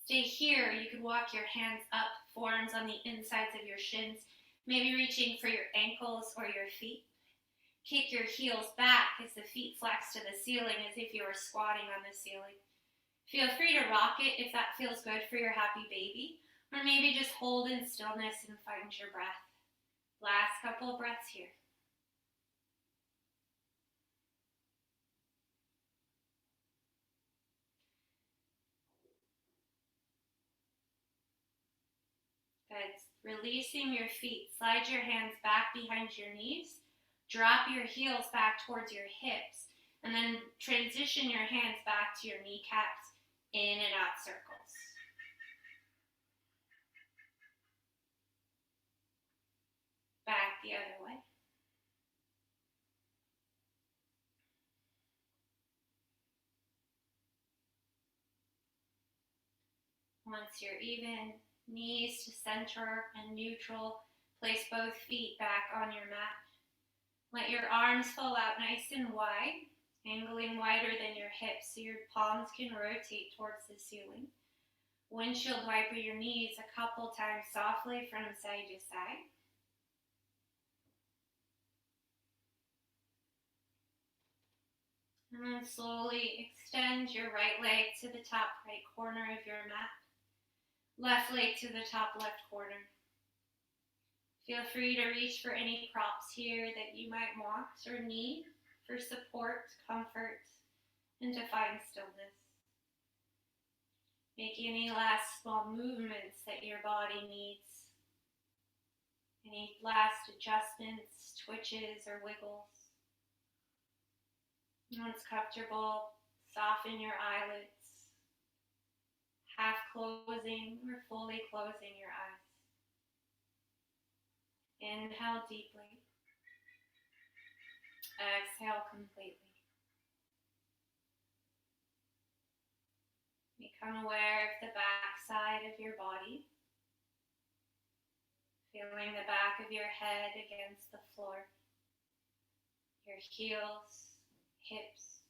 Stay here. You could walk your hands up, forearms on the insides of your shins, maybe reaching for your ankles or your feet. Kick your heels back as the feet flex to the ceiling as if you were squatting on the ceiling. Feel free to rock it if that feels good for your happy baby, or maybe just hold in stillness and find your breath. Last couple of breaths here. Good. Releasing your feet. Slide your hands back behind your knees. Drop your heels back towards your hips. And then transition your hands back to your kneecaps. In and out circles. Back the other way. Once you're even, knees to center and neutral, place both feet back on your mat. Let your arms fall out nice and wide, angling wider than your hips so your palms can rotate towards the ceiling. Windshield wiper your knees a couple times softly from side to side. And then slowly extend your right leg to the top right corner of your mat. Left leg to the top left corner. Feel free to reach for any props here that you might want or need for support, comfort, and to find stillness. Make any last small movements that your body needs. Any last adjustments, twitches, or wiggles. Once comfortable, soften your eyelids, half closing or fully closing your eyes. Inhale deeply. Exhale completely. Become aware of the back side of your body, feeling the back of your head against the floor, your heels, hips,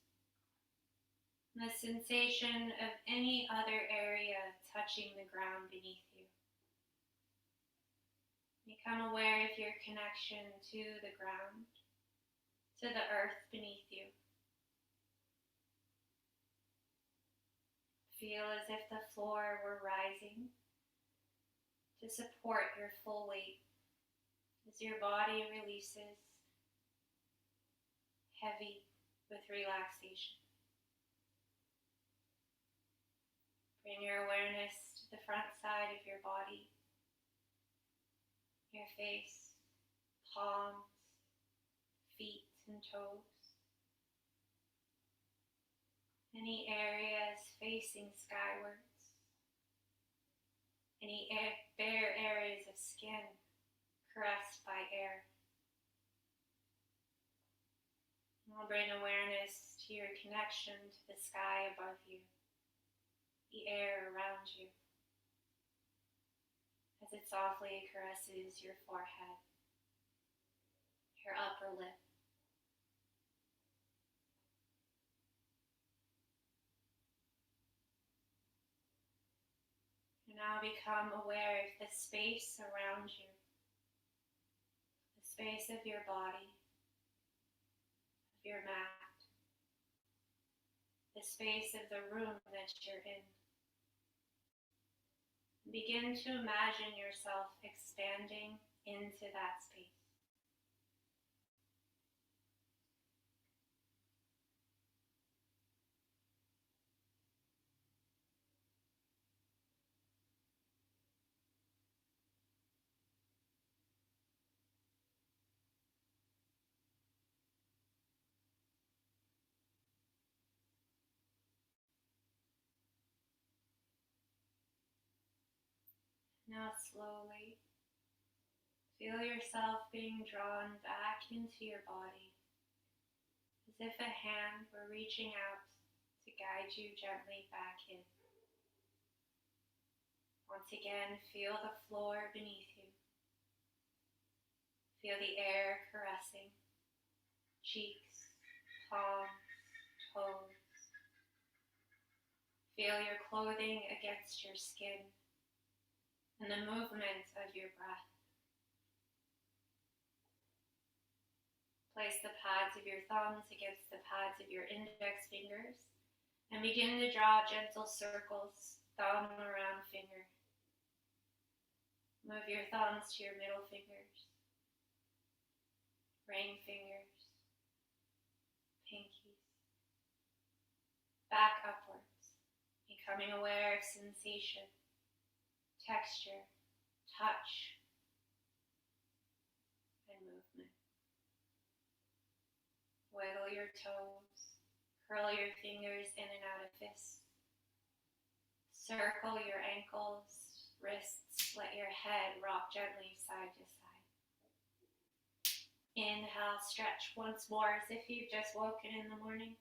and the sensation of any other area touching the ground beneath you. Become aware of your connection to the ground, to the earth beneath you. Feel as if the floor were rising to support your full weight as your body releases heavy, with relaxation. Bring your awareness to the front side of your body, your face, palms, feet and toes. Any areas facing skywards. Any bare areas of skin caressed by air. I'll bring awareness to your connection to the sky above you, the air around you, as it softly caresses your forehead, your upper lip. You now become aware of the space around you, the space of your body, your mat, the space of the room that you're in. Begin to imagine yourself expanding into that space. Now slowly, feel yourself being drawn back into your body, as if a hand were reaching out to guide you gently back in. Once again, feel the floor beneath you. Feel the air caressing cheeks, palms, toes. Feel your clothing against your skin and the movement of your breath. Place the pads of your thumbs against the pads of your index fingers and begin to draw gentle circles, thumb around finger. Move your thumbs to your middle fingers, ring fingers, pinkies, back upwards, becoming aware of sensation, texture, touch, and movement. Wiggle your toes, curl your fingers in and out of fists, circle your ankles, wrists, let your head rock gently side to side. Inhale, stretch once more as if you've just woken in the morning.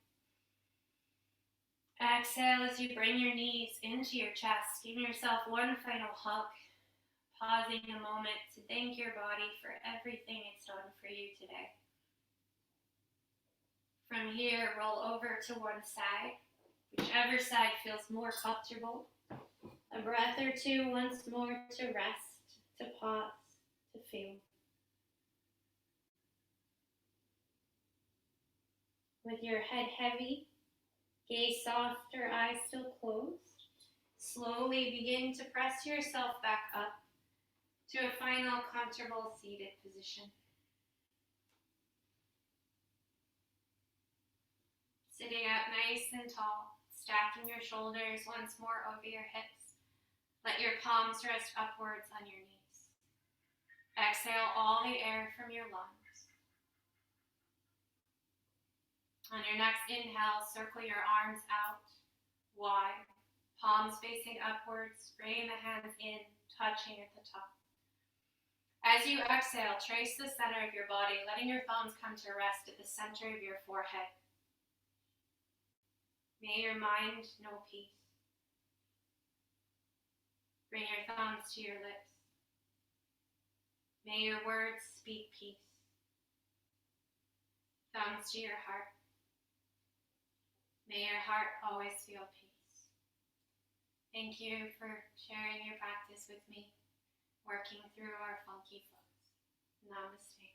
Exhale as you bring your knees into your chest, giving yourself one final hug, pausing a moment to thank your body for everything it's done for you today. From here, roll over to one side, whichever side feels more comfortable. A breath or two once more to rest, to pause, to feel. With your head heavy, gaze soft or eyes still closed, slowly begin to press yourself back up to a final comfortable seated position. Sitting up nice and tall, stacking your shoulders once more over your hips. Let your palms rest upwards on your knees. Exhale all the air from your lungs. On your next inhale, circle your arms out, wide, palms facing upwards, bringing the hands in, touching at the top. As you exhale, trace the center of your body, letting your thumbs come to rest at the center of your forehead. May your mind know peace. Bring your thumbs to your lips. May your words speak peace. Thumbs to your heart. May your heart always feel peace. Thank you for sharing your practice with me, working through our funky flows. Namaste.